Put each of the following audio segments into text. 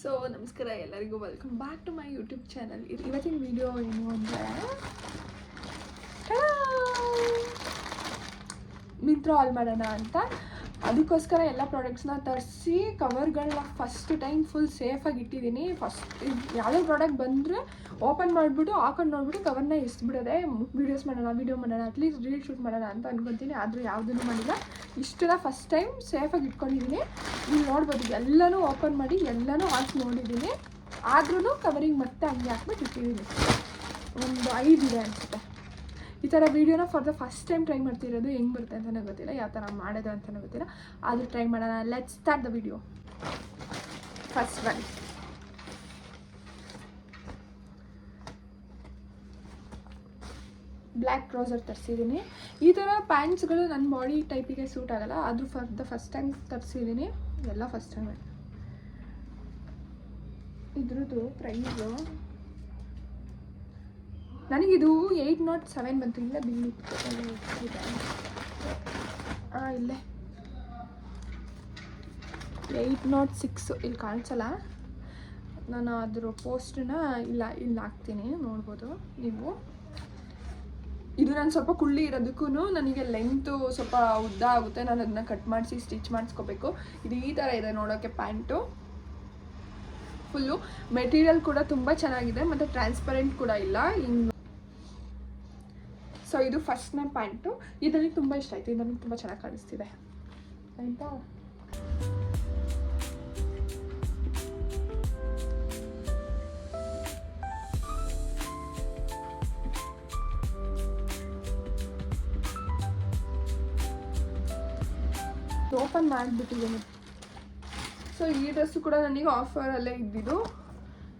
So ನಮಸ್ಕಾರ ಎಲ್ಲರಿಗೂ, welcome back to my YouTube channel. ಇವತ್ತಿನ ವಿಡಿಯೋ ಏನು ಅಂದರೆ ಮಿಂತ್ರಾ ಆಲ್ ಮಾಡೋಣ ಅಂತ. ಅದಕ್ಕೋಸ್ಕರ ಎಲ್ಲ ಪ್ರಾಡಕ್ಟ್ಸ್ನ ತರಿಸಿ ಕವರ್ಗಳನ್ನ ಫಸ್ಟ್ ಟೈಮ್ ಫುಲ್ ಸೇಫಾಗಿ ಇಟ್ಟಿದ್ದೀನಿ. ಫಸ್ಟ್ ಯಾವುದೇ ಪ್ರಾಡಕ್ಟ್ ಬಂದರೆ ಓಪನ್ ಮಾಡಿಬಿಟ್ಟು ಹಾಕೊಂಡು ನೋಡಿಬಿಟ್ಟು ಕವರ್ನ ಎಸ್ಬಿಡೋದೆ. ವಿಡಿಯೋ ಮಾಡೋಣ ಅಟ್ಲೀಸ್ಟ್ ರೀಲ್ ಶೂಟ್ ಮಾಡೋಣ ಅಂತ ಅನ್ಕೊತೀನಿ. ಆದರೂ ಯಾವುದನ್ನು ಮಾಡಿಲ್ಲ. ಇಷ್ಟನ್ನ ಫಸ್ಟ್ ಟೈಮ್ ಸೇಫಾಗಿ ಇಟ್ಕೊಂಡಿದ್ದೀನಿ. ನೀವು ನೋಡ್ಬೋದು, ಎಲ್ಲನೂ ಓಪನ್ ಮಾಡಿ ಎಲ್ಲನೂ ಹಾಕಿ ನೋಡಿದ್ದೀನಿ. ಆದ್ರೂ ಕವರಿಂಗ್ ಮತ್ತೆ ಹಂಗೆ ಹಾಕ್ಬಿಟ್ಟು ಇಟ್ಟಿದ್ದೀನಿ. ಒಂದು 5 ಇದೆ ಅನಿಸುತ್ತೆ. ಈ ಥರ ವೀಡಿಯೋನ for the first time try ಮಾಡ್ತಿರೋದು. ಹೆಂಗೆ ಬರುತ್ತೆ ಅಂತಲೇ ಗೊತ್ತಿಲ್ಲ, ಯಾವ ಥರ ಮಾಡೋದು ಅಂತಲೇ ಗೊತ್ತಿಲ್ಲ. ಆದರೂ ಟ್ರೈ ಮಾಡೋಣ. Let's start the video. First one, black trouser ತರಿಸಿದ್ದೀನಿ. ಈ ಥರ ಪ್ಯಾಂಟ್ಸ್ಗಳು ನನ್ನ ಬಾಡಿ ಟೈಪಿಗೆ ಸೂಟ್ ಆಗೋಲ್ಲ. ಆದರೂ ಫಾರ್ ದ ಫಸ್ಟ್ ಟೈಮ್ ತರಿಸಿದ್ದೀನಿ. ಎಲ್ಲ ಫಸ್ಟ್ ಟೈಮೇ. ಇದ್ರದ್ದು ಪ್ರೈಸು ನನಗಿದು 807 ಬಂತು. ಇಲ್ಲ ಬಿಲ್ ಇದೆ. ಇಲ್ಲೇ 806 ಇಲ್ಲಿ ಕಾಣಿಸಲ್ಲ. ನಾನು ಅದ್ರ ಪೋಸ್ಟನ್ನ ಇಲ್ಲಿ ಹಾಕ್ತೀನಿ, ನೋಡ್ಬೋದು ನೀವು. ಇದು ನಾನು ಸ್ವಲ್ಪ ಕುಳ್ಳಿ ಇರೋದಕ್ಕೂ ನನಗೆ ಲೆಂತು ಸ್ವಲ್ಪ ಉದ್ದ ಆಗುತ್ತೆ. ನಾನು ಅದನ್ನ ಕಟ್ ಮಾಡಿಸಿ ಸ್ಟಿಚ್ ಮಾಡಿಸ್ಕೋಬೇಕು. ಇದು ಈ ಥರ ಇದೆ ನೋಡೋಕ್ಕೆ ಪ್ಯಾಂಟು. ಫುಲ್ಲು ಮೆಟೀರಿಯಲ್ ಕೂಡ ತುಂಬ ಚೆನ್ನಾಗಿದೆ ಮತ್ತು ಟ್ರಾನ್ಸ್ಪರೆಂಟ್ ಕೂಡ ಇಲ್ಲ. ಸೊ ಇದು ಫಸ್ಟ್ನೇ ಪ್ಯಾಂಟು. ಇದು ನನಗೆ ತುಂಬ ಇಷ್ಟ ಆಯಿತು. ಇದು ನನಗೆ ತುಂಬ ಚೆನ್ನಾಗಿ ಕಾಣಿಸ್ತಿದೆ ಆಯಿತಾ. ಓಪನ್ ಮಾಡಿಬಿಟ್ಟಿದ್ದೀನಿ. ಸೊ ಈ ಡ್ರೆಸ್ಸು ಕೂಡ ನನಗೆ ಆಫರಲ್ಲೇ ಇದ್ದಿದ್ದು.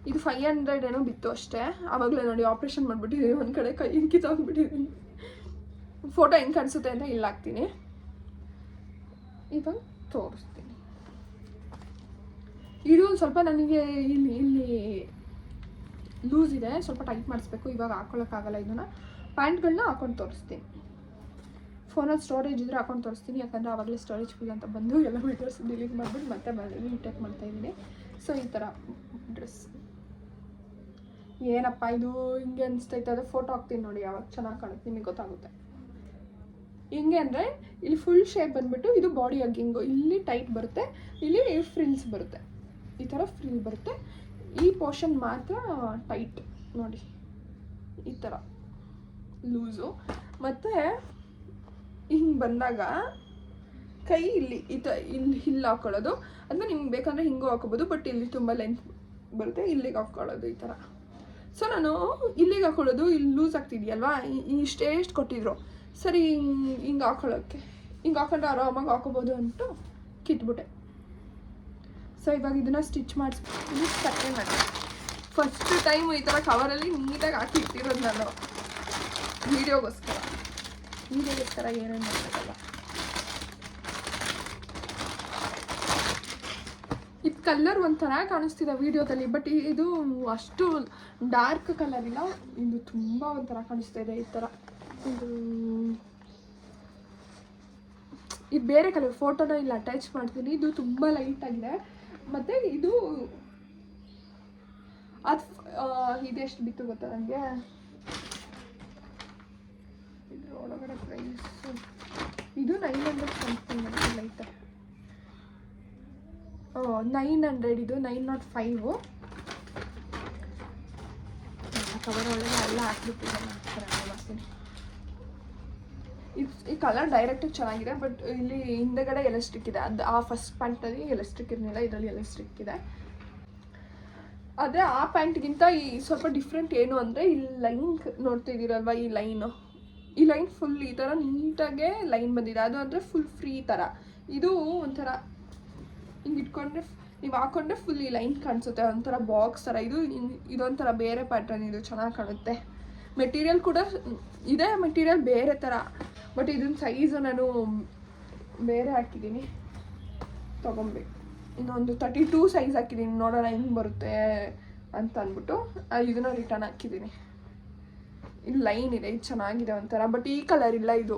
ಇದು 500 ಏನೋ ಬಿತ್ತು ಅಷ್ಟೇ. ಆವಾಗಲೇ ನೋಡಿ ಆಪ್ರೇಷನ್ ಮಾಡಿಬಿಟ್ಟಿದ್ದೀನಿ. ಒಂದು ಕಡೆ ಕೈ ಕಿತ್ತೋಗ್ಬಿಟ್ಟಿದ್ದೀನಿ. ಫೋಟೋ ಹೆಂಗೆ ಕಾಣಿಸುತ್ತೆ ಅಂತ ಇಲ್ಲಿ ಹಾಕ್ತೀನಿ. ಇವಾಗ ತೋರಿಸ್ತೀನಿ. ಇದು ಸ್ವಲ್ಪ ನನಗೆ ಇಲ್ಲಿ ಲೂಸ್ ಇದೆ, ಸ್ವಲ್ಪ ಟೈಟ್ ಮಾಡಿಸ್ಬೇಕು. ಇವಾಗ ಹಾಕೊಳ್ಳೋಕ್ಕಾಗಲ್ಲ. ಇದನ್ನು ಪ್ಯಾಂಟ್ಗಳನ್ನ ಹಾಕೊಂಡು ತೋರಿಸ್ತೀನಿ. ಫೋನಲ್ಲಿ ಸ್ಟೋರೇಜ್ ಇದ್ರೆ ಹಾಕೊಂಡು ತೋರಿಸ್ತೀನಿ. ಯಾಕಂದರೆ ಆವಾಗಲೇ ಸ್ಟೋರೇಜ್ ಫುಲ್ ಅಂತ ಬಂದು ಎಲ್ಲ ವೀಡಿಯೋಸ್ ಡಿಲೀಟ್ ಮಾಡಿಬಿಟ್ಟು ಮತ್ತೆ ರೀಟೇಕ್ ಮಾಡ್ತಾಯಿದ್ದೀನಿ. ಸೊ ಈ ಥರ ಡ್ರೆಸ್ ಏನಪ್ಪ ಇದು ಹಿಂಗೆ ಅನಿಸ್ತೈತೆ. ಅದು ಫೋಟೋ ಹಾಕ್ತೀನಿ ನೋಡಿ, ಯಾವಾಗ ಚೆನ್ನಾಗಿ ಕಾಣುತ್ತೆ ನಿಮಗೆ ಗೊತ್ತಾಗುತ್ತೆ. ಹಿಂಗೆ ಅಂದರೆ ಇಲ್ಲಿ ಫುಲ್ ಶೇಪ್ ಬಂದುಬಿಟ್ಟು ಇದು ಬಾಡಿ ಹಗ್ಗಿಂಗು. ಇಲ್ಲಿ ಟೈಟ್ ಬರುತ್ತೆ, ಇಲ್ಲಿ ಫ್ರಿಲ್ಸ್ ಬರುತ್ತೆ. ಈ ಥರ ಫ್ರಿಲ್ ಬರುತ್ತೆ. ಈ ಪೋರ್ಷನ್ ಮಾತ್ರ ಟೈಟ್ ನೋಡಿ, ಈ ಥರ ಲೂಸು. ಮತ್ತು ಹಿಂಗೆ ಬಂದಾಗ ಕೈ ಇಲ್ಲಿ ಇಲ್ಲಿ ಹಾಕ್ಕೊಳ್ಳೋದು. ಅಂದರೆ ನಿಮ್ಗೆ ಬೇಕಂದರೆ ಹಿಂಗೂ ಹಾಕೋಬೋದು. ಬಟ್ ಇಲ್ಲಿ ತುಂಬ ಲೆಂತ್ ಬರುತ್ತೆ, ಇಲ್ಲಿಗೆ ಹಾಕ್ಕೊಳ್ಳೋದು ಈ ಥರ. ಸೊ ನಾನು ಇಲ್ಲಿಗೆ ಹಾಕ್ಕೊಳ್ಳೋದು. ಇಲ್ಲಿ ಲೂಸ್ ಆಗ್ತಿದೆಯಲ್ವಾ, ಇಷ್ಟೇಷ್ಟು ಕೊಟ್ಟಿದ್ರು. ಸರಿ ಹಿಂಗೆ ಹಾಕ್ಕೊಳ್ಳೋಕ್ಕೆ, ಹಿಂಗೆ ಹಾಕೊಂಡ್ರೆ ಆರಾಮಾಗಿ ಹಾಕೋಬೋದು ಅಂದ್ಬಿಟ್ಟು ಕಿತ್ಬಿಟ್ಟೆ. ಸೊ ಇವಾಗ ಇದನ್ನು ಸ್ಟಿಚ್ ಮಾಡಿಸ್ಬಿಟ್ಟು ಕಟ್ಟೆ ಮಾಡಿ ಫಸ್ಟ್ ಟೈಮ್ ಈ ಥರ ಕವರಲ್ಲಿ ನೀಟಾಗಿ ಹಾಕಿ ಇಟ್ಟಿರೋದು ನಾನು ವೀಡಿಯೋಗೋಸ್ಕರ ಏನೇನು ಮಾಡಬೇಕಲ್ಲ. ಇದು ಕಲರ್ ಒಂಥರ ಕಾಣಿಸ್ತಿದೆ ವೀಡಿಯೋದಲ್ಲಿ, ಬಟ್ ಇದು ಅಷ್ಟು ಡಾರ್ಕ್ ಕಲರ್ ಇಲ್ಲ. ಇದು ತುಂಬ ಒಂಥರ ಕಾಣಿಸ್ತಾ ಇದೆ ಈ ಥರ. ಇದು ಬೇರೆ ಕಲರ್. ಫೋಟೋನ ಇಲ್ಲಿ ಅಟ್ಯಾಚ್ ಮಾಡ್ತೀನಿ. ಇದು ತುಂಬ ಲೈಟ್ ಆಗಿದೆ. ಮತ್ತು ಇದು ಇದೆಷ್ಟು ಬಿತ್ತು ಗೊತ್ತಾ ನನಗೆ. ಇದ್ರ ಒಳಗಡೆ ಪ್ರೈಸ್ ಇದು 900 ಸಮಥಿಂಗ್ ಲೈಟ್. 900 ಇದು 905. ಕವರ್ ಒಳಗೆ ಎಲ್ಲ ಹಾಕ್ಬಿಟ್ಟಿದ್ದಾರೆ. ಮಾಡ್ತೀನಿ. ಈ ಕಲರ್ ಡೈರೆಕ್ಟಾಗಿ ಚೆನ್ನಾಗಿದೆ. ಬಟ್ ಇಲ್ಲಿ ಹಿಂದೆಗಡೆ ಎಲಾಸ್ಟಿಕ್ ಇದೆ. ಅದು ಆ ಫಸ್ಟ್ ಪ್ಯಾಂಟಲ್ಲಿ ಎಲಾಸ್ಟಿಕ್ ಇರಲಿಲ್ಲ, ಇದರಲ್ಲಿ ಎಲಾಸ್ಟಿಕ್ ಇದೆ. ಅದೇ ಆ ಪ್ಯಾಂಟ್ಗಿಂತ ಈ ಸ್ವಲ್ಪ ಡಿಫ್ರೆಂಟ್ ಏನು ಅಂದರೆ ಇಲ್ಲಿ ಲೈನ್ ನೋಡ್ತಿದ್ದೀರಲ್ವ, ಈ ಲೈನ್ ಫುಲ್ ಈ ಥರ ನೀಟಾಗೆ ಲೈನ್ ಬಂದಿದೆ. ಅದು ಅಂದರೆ ಫುಲ್ ಫ್ರೀ ಥರ. ಇದು ಒಂಥರ ಹಿಂಗೆ ಇಟ್ಕೊಂಡ್ರೆ ನೀವು ಹಾಕೊಂಡ್ರೆ ಫುಲ್ ಈ ಲೈನ್ ಕಾಣಿಸುತ್ತೆ. ಒಂಥರ ಬಾಕ್ಸ್ ಥರ. ಇದೊಂಥರ ಬೇರೆ ಪ್ಯಾಟರ್ನ್. ಇದು ಚೆನ್ನಾಗಿ ಕಾಣುತ್ತೆ. ಮೆಟೀರಿಯಲ್ ಕೂಡ ಇದೆ, ಮೆಟೀರಿಯಲ್ ಬೇರೆ ಥರ. ಬಟ್ ಇದನ್ನ ಸೈಜು ನಾನು ಬೇರೆ ಹಾಕಿದ್ದೀನಿ, ತೊಗೊಬೇಕು. ಇನ್ನೊಂದು 32 ಸೈಜ್ ಹಾಕಿದ್ದೀನಿ. ನೋಡೋಣ ಹೆಂಗೆ ಬರುತ್ತೆ ಅಂತ ಅಂದ್ಬಿಟ್ಟು ಇದನ್ನು ರಿಟರ್ನ್ ಹಾಕಿದ್ದೀನಿ. ಇಲ್ಲಿ ಲೈನ್ ಇದೆ, ಇದು ಚೆನ್ನಾಗಿದೆ ಒಂಥರ. ಬಟ್ ಈ ಕಲರ್ ಇಲ್ಲ. ಇದು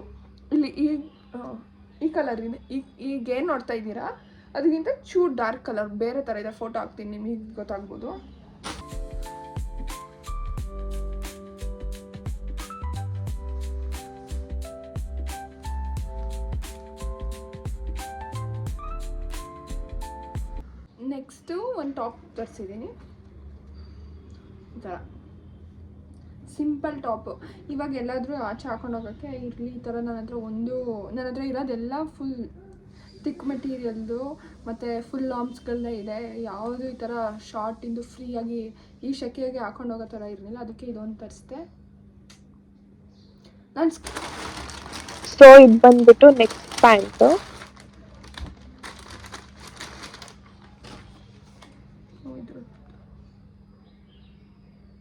ಇಲ್ಲಿ ಈ ಕಲರ್ ಇದೆ. ಈಗೇನು ನೋಡ್ತಾ ಇದ್ದೀರಾ ಅದಕ್ಕಿಂತ ಚೂರ್ ಡಾರ್ಕ್ ಕಲರ್ ಬೇರೆ ಥರ ಇದೆ, ಫೋಟೋ ಹಾಕ್ತೀನಿ ನಿಮಗೆ ಗೊತ್ತಾಗ್ಬೋದು. ನೆಕ್ಸ್ಟು ಒಂದು ಟಾಪ್ ತರಿಸಿದ್ದೀನಿ ಈ ಥರ ಸಿಂಪಲ್ ಟಾಪು. ಇವಾಗ ಎಲ್ಲಾದರೂ ಆಚೆ ಹಾಕೊಂಡು ಹೋಗೋಕ್ಕೆ ಇರಲಿ ಈ ಥರ ನನ್ನ ಹತ್ರ ಇರೋದೆಲ್ಲ ಫುಲ್ ಥಿಕ್ ಮೆಟೀರಿಯಲ್ದು ಮತ್ತು ಫುಲ್ ಲಾಮ್ಸ್ಗಳೇ ಇದೆ. ಯಾವುದು ಈ ಥರ ಶಾರ್ಟಿಂದು ಫ್ರೀಯಾಗಿ ಈ ಶೆಕೆಗೆ ಹಾಕೊಂಡು ಹೋಗೋ ಥರ ಇರಲಿಲ್ಲ, ಅದಕ್ಕೆ ಇದೊಂದು ತರಿಸಿದೆ ನಾನು. ಸೊ ಇದು ಬಂದ್ಬಿಟ್ಟು ನೆಕ್ಸ್ಟ್ ಪ್ಯಾಂಟು.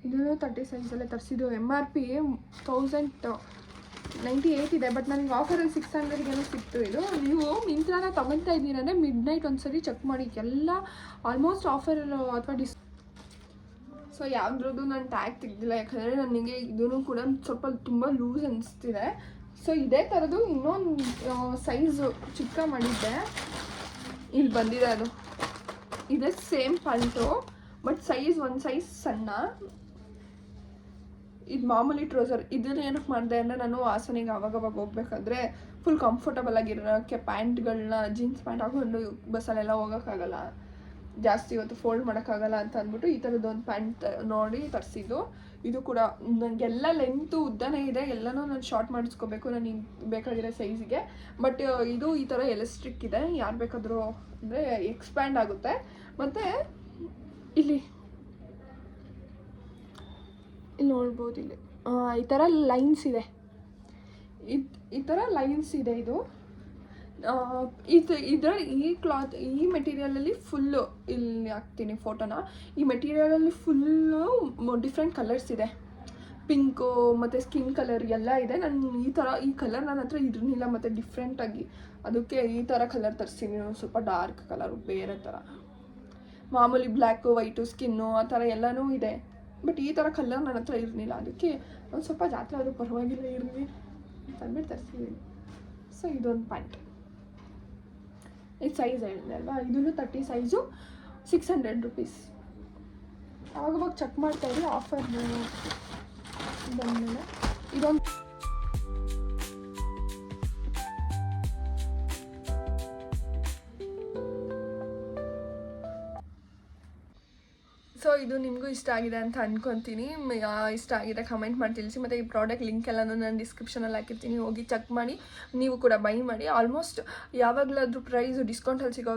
ಇದನ್ನು 30 ಸೈಜಲ್ಲೇ ತರಿಸಿದ್ದು. MRP 1098 ಇದೆ, ಬಟ್ ನನಗೆ ಆಫರಲ್ಲಿ 600ಗೆ ಸಿಕ್ತು. ಇದು ನೀವು ಮಿಂತ್ರಾನ ತೊಗೊತಾ ಇದ್ದೀರಂದರೆ ಮಿಡ್ನೈಟ್ ಒಂದ್ಸರಿ ಚೆಕ್ ಮಾಡಿ, ಎಲ್ಲ ಆಲ್ಮೋಸ್ಟ್ ಆಫರ್ ಅಥವಾ ಸೊ ಯಾವುದ್ರದ್ದು ನಾನು ಟ್ಯಾಗ್ ತೆಗ್ದಿಲ್ಲ, ಯಾಕಂದರೆ ನನಗೆ ಇದೂ ಕೂಡ ಸ್ವಲ್ಪ ತುಂಬ ಲೂಸ್ ಅನಿಸ್ತಿದೆ. ಸೊ ಇದೇ ಥರದ್ದು ಇನ್ನೊಂದು ಸೈಜು ಚಿಕ್ಕ ಮಾಡಿದ್ದೆ, ಇಲ್ಲಿ ಬಂದಿದೆ ಅದು. ಇದೇ ಸೇಮ್ ಪ್ಯಾಂಟು ಬಟ್ ಒಂದು ಸೈಜ್ ಸಣ್ಣ. ಇದು ಮಾಮೂಲಿ ಟ್ರೌಸರ್. ಇದನ್ನು ಏನಕ್ಕೆ ಮಾಡಿದೆ ಅಂದರೆ ನಾನು ಹಾಸನಿಗೆ ಆವಾಗವಾಗ ಹೋಗ್ಬೇಕಾದ್ರೆ ಫುಲ್ ಕಂಫರ್ಟಬಲ್ ಆಗಿರೋಕ್ಕೆ ಪ್ಯಾಂಟ್ಗಳನ್ನ ಜೀನ್ಸ್ ಪ್ಯಾಂಟ್ ಹಾಕೊಂಡು ಬಸ್ಸಲ್ಲೆಲ್ಲ ಹೋಗೋಕ್ಕಾಗಲ್ಲ, ಜಾಸ್ತಿ ಇವತ್ತು ಫೋಲ್ಡ್ ಮಾಡೋಕ್ಕಾಗಲ್ಲ ಅಂತ ಅಂದ್ಬಿಟ್ಟು ಈ ಥರದ್ದೊಂದು ಪ್ಯಾಂಟ್ ನೋಡಿ ತರಿಸಿದ್ದು. ಇದು ಕೂಡ ನನಗೆಲ್ಲ ಲೆಂತು ಉದ್ದನೇ ಇದೆ, ಎಲ್ಲನೂ ನಾನು ಶಾರ್ಟ್ ಮಾಡಿಸ್ಕೋಬೇಕು ನನಗೆ ಬೇಕಾಗಿರೋ ಸೈಜಿಗೆ. ಬಟ್ ಇದು ಈ ಥರ ಎಲಾಸ್ಟಿಕ್ ಇದೆ, ಯಾರು ಬೇಕಾದರೂ ಅಂದರೆ ಎಕ್ಸ್ಪ್ಯಾಂಡ್ ಆಗುತ್ತೆ. ಮತ್ತು ಇಲ್ಲಿ ನೋಡ್ಬೋದು, ಇಲ್ಲಿ ಈ ಥರ ಲೈನ್ಸ್ ಇದೆ, ಈ ಥರ ಲೈನ್ಸ್ ಇದೆ. ಈ ಕ್ಲಾತ್ ಈ ಮೆಟೀರಿಯಲಲ್ಲಿ ಫುಲ್ಲು ಇಲ್ಲಿ ಹಾಕ್ತೀನಿ ಫೋಟೋನ. ಈ ಮೆಟೀರಿಯಲಲ್ಲಿ ಫುಲ್ಲು ಡಿಫ್ರೆಂಟ್ ಕಲರ್ಸ್ ಇದೆ, ಪಿಂಕು ಮತ್ತು ಸ್ಕಿನ್ ಕಲರ್ ಎಲ್ಲ ಇದೆ. ನಾನು ಈ ಕಲರ್ ನನ್ನ ಹತ್ರ ಇರಲಿಲ್ಲ ಮತ್ತು ಡಿಫ್ರೆಂಟಾಗಿ, ಅದಕ್ಕೆ ಈ ಥರ ಕಲರ್ ತರಿಸ್ತೀನಿ. ಸ್ವಲ್ಪ ಡಾರ್ಕ್ ಕಲರು ಬೇರೆ ಥರ. ಮಾಮೂಲಿ ಬ್ಲ್ಯಾಕು ವೈಟು ಸ್ಕಿನ್ನು ಆ ಥರ ಎಲ್ಲನೂ ಇದೆ, ಬಟ್ ಈ ಥರ ಕಲರ್ ನನ್ನ ಹತ್ರ ಇರಲಿಲ್ಲ, ಅದಕ್ಕೆ ಒಂದು ಸ್ವಲ್ಪ ಜಾತ್ರೆ ಆದರೂ ಪರವಾಗಿಲ್ಲ ಇರಲಿ ಅಂದ್ಬಿಟ್ಟು ತರಿಸಿದ್ದೀನಿ. ಸೊ ಇದೊಂದು ಪ್ಯಾಂಟ್, ಇದು ಸೈಜ್ ಹೇಳಿದೆ ಅಲ್ವಾ, ಇದೂ 30 ಸೈಜು, 600 ರುಪೀಸ್. ಆವಾಗ ಚೆಕ್ ಮಾಡ್ತಾಯಿದ್ರಿ ಆಫರ್ ಬಂದಮೇಲೆ. ಇದೊಂದು ಸೊ ಇದು ನಿಮಗೂ ಇಷ್ಟ ಆಗಿದೆ ಅಂತ ಅಂದ್ಕೊತೀನಿ. ಇಷ್ಟ ಆಗಿದೆ ಕಮೆಂಟ್ ಮಾಡಿ ತಿಳಿಸಿ. ಮತ್ತು ಈ ಪ್ರಾಡಕ್ಟ್ ಲಿಂಕ್ ಎಲ್ಲನೂ ನಾನು ಡಿಸ್ಕ್ರಿಪ್ಷನಲ್ಲಿ ಹಾಕಿರ್ತೀನಿ, ಹೋಗಿ ಚೆಕ್ ಮಾಡಿ ನೀವು ಕೂಡ ಬೈ ಮಾಡಿ. ಆಲ್ಮೋಸ್ಟ್ ಯಾವಾಗಲಾದರೂ ಪ್ರೈಸು ಡಿಸ್ಕೌಂಟಲ್ಲಿ ಸಿಗೋ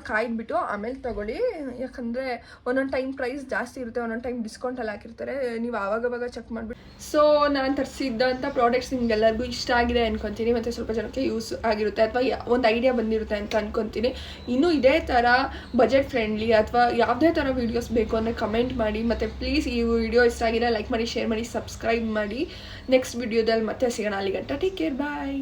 ಕಾಯ್ದುಬಿಟ್ಟು ಆಮೇಲೆ ತೊಗೊಳ್ಳಿ, ಯಾಕಂದರೆ ಒಂದೊಂದು ಟೈಮ್ ಪ್ರೈಸ್ ಜಾಸ್ತಿ ಇರುತ್ತೆ, ಒಂದೊಂದು ಟೈಮ್ ಡಿಸ್ಕೌಂಟಲ್ಲಿ ಹಾಕಿರ್ತಾರೆ, ನೀವು ಆವಾಗವಾಗ ಚೆಕ್ ಮಾಡಿಬಿಟ್ಟು. ಸೊ ನಾನು ತರಿಸಿದ್ದಂಥ ಪ್ರಾಡಕ್ಟ್ಸ್ ನಿಮ್ಗೆಲ್ಲರಿಗೂ ಇಷ್ಟ ಆಗಿದೆ ಅಂದ್ಕೊತೀನಿ, ಮತ್ತು ಸ್ವಲ್ಪ ಜನಕ್ಕೆ ಯೂಸ್ ಆಗಿರುತ್ತೆ ಅಥವಾ ಒಂದು ಐಡಿಯಾ ಬಂದಿರುತ್ತೆ ಅಂತ ಅಂದ್ಕೊತೀನಿ. ಇನ್ನೂ ಇದೇ ಥರ ಬಜೆಟ್ ಫ್ರೆಂಡ್ಲಿ ಅಥವಾ ಯಾವುದೇ ಥರ ವೀಡಿಯೋಸ್ ಬೇಕು ಅಂದರೆ ಕಮೆಂಟ್ ಮಾಡಿ. ಮತ್ತು ಪ್ಲೀಸ್ ಈ ವಿಡಿಯೋ ಇಷ್ಟ ಆಗಿದೆ ಲೈಕ್ ಮಾಡಿ, ಶೇರ್ ಮಾಡಿ, ಸಬ್ಸ್ಕ್ರೈಬ್ ಮಾಡಿ. ನೆಕ್ಸ್ಟ್ ವಿಡಿಯೋದಲ್ಲಿ ಮತ್ತೆ ಸಿಗೋಣ. ಅಲ್ಲಿಗಂಟ ಟೇಕ್ ಕೇರ್, ಬಾಯ್.